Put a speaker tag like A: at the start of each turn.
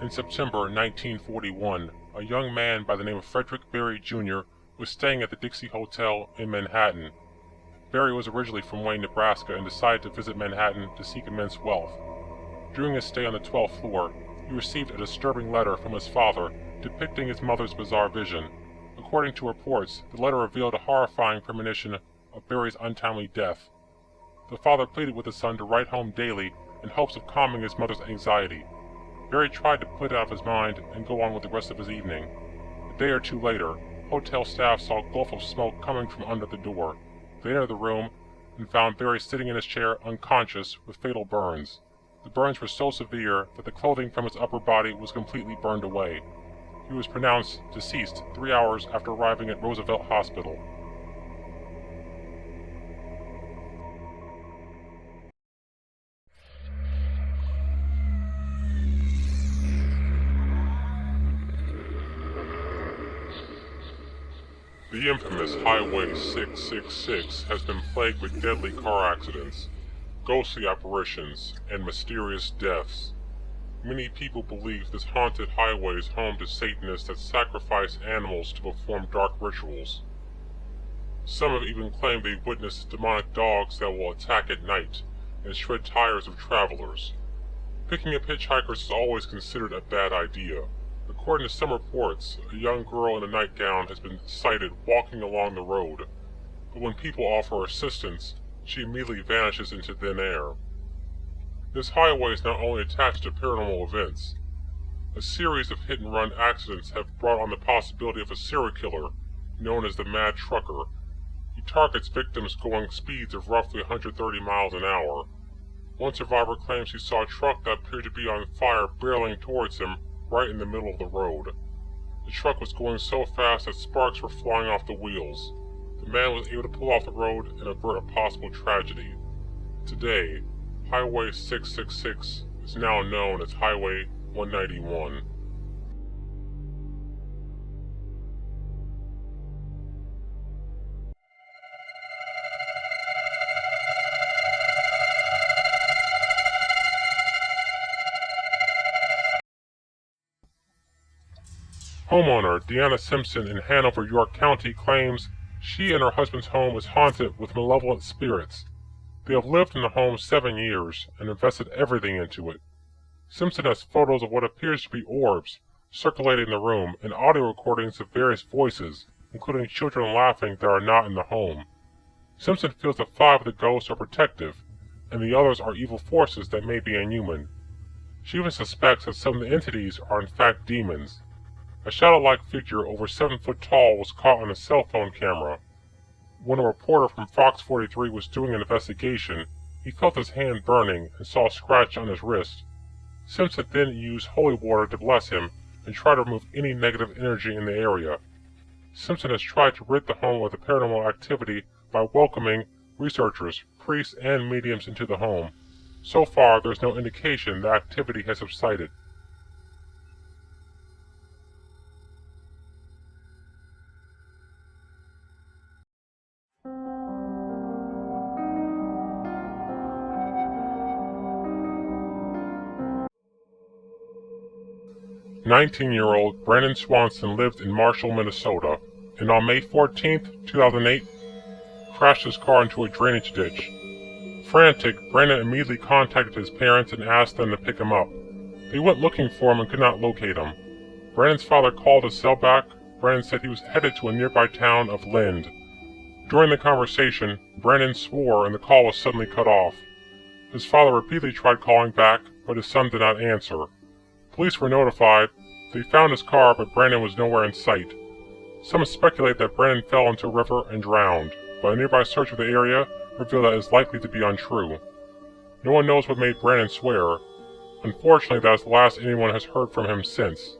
A: In September 1941, a young man by the name of Frederick Barry Jr. was staying at the Dixie Hotel in Manhattan. Barry was originally from Wayne, Nebraska, and decided to visit Manhattan to seek immense wealth. During his stay on the 12th floor, he received a disturbing letter from his father depicting his mother's bizarre vision. According to reports, the letter revealed a horrifying premonition of Barry's untimely death. The father pleaded with his son to write home daily in hopes of calming his mother's anxiety. Barry tried to put it out of his mind and go on with the rest of his evening. A day or two later, hotel staff saw a gulf of smoke coming from under the door. They entered the room and found Barry sitting in his chair unconscious with fatal burns. The burns were so severe that the clothing from his upper body was completely burned away. He was pronounced deceased 3 hours after arriving at Roosevelt Hospital. The infamous Highway 666 has been plagued with deadly car accidents, ghostly apparitions, and mysterious deaths. Many people believe this haunted highway is home to Satanists that sacrifice animals to perform dark rituals. Some have even claimed they witnessed demonic dogs that will attack at night and shred tires of travelers. Picking up hitchhikers is always considered a bad idea. According to some reports, a young girl in a nightgown has been sighted walking along the road, but when people offer assistance, she immediately vanishes into thin air. This highway is not only attached to paranormal events. A series of hit-and-run accidents have brought on the possibility of a serial killer known as the Mad Trucker. He targets victims going speeds of roughly 130 miles an hour. One survivor claims he saw a truck that appeared to be on fire barreling towards him right in the middle of the road. The truck was going so fast that sparks were flying off the wheels. The man was able to pull off the road and avert a possible tragedy. Today, Highway 666 is now known as Highway 191. Homeowner Deanna Simpson in Hanover, York County claims she and her husband's home is haunted with malevolent spirits. They have lived in the home 7 years and invested everything into it. Simpson has photos of what appears to be orbs circulating the room and audio recordings of various voices, including children laughing that are not in the home. Simpson feels that 5 of the ghosts are protective, and the others are evil forces that may be inhuman. She even suspects that some of the entities are in fact demons. A shadow-like figure over 7 foot tall was caught on a cell phone camera. When a reporter from Fox 43 was doing an investigation, he felt his hand burning and saw a scratch on his wrist. Simpson then used holy water to bless him and try to remove any negative energy in the area. Simpson has tried to rid the home of the paranormal activity by welcoming researchers, priests, and mediums into the home. So far, there's no indication the activity has subsided. "19-year-old Brandon Swanson lived in Marshall, Minnesota, and on May 14, 2008, crashed his car into a drainage ditch. Frantic, Brandon immediately contacted his parents and asked them to pick him up. They went looking for him and could not locate him. Brandon's father called his cell back. Brandon said he was headed to a nearby town of Lind. During the conversation, Brandon swore and the call was suddenly cut off. His father repeatedly tried calling back, but his son did not answer. Police were notified. They found his car, but Brandon was nowhere in sight. Some speculate that Brandon fell into a river and drowned, but a nearby search of the area revealed that it is likely to be untrue. No one knows what made Brandon swear. Unfortunately, that is the last anyone has heard from him since.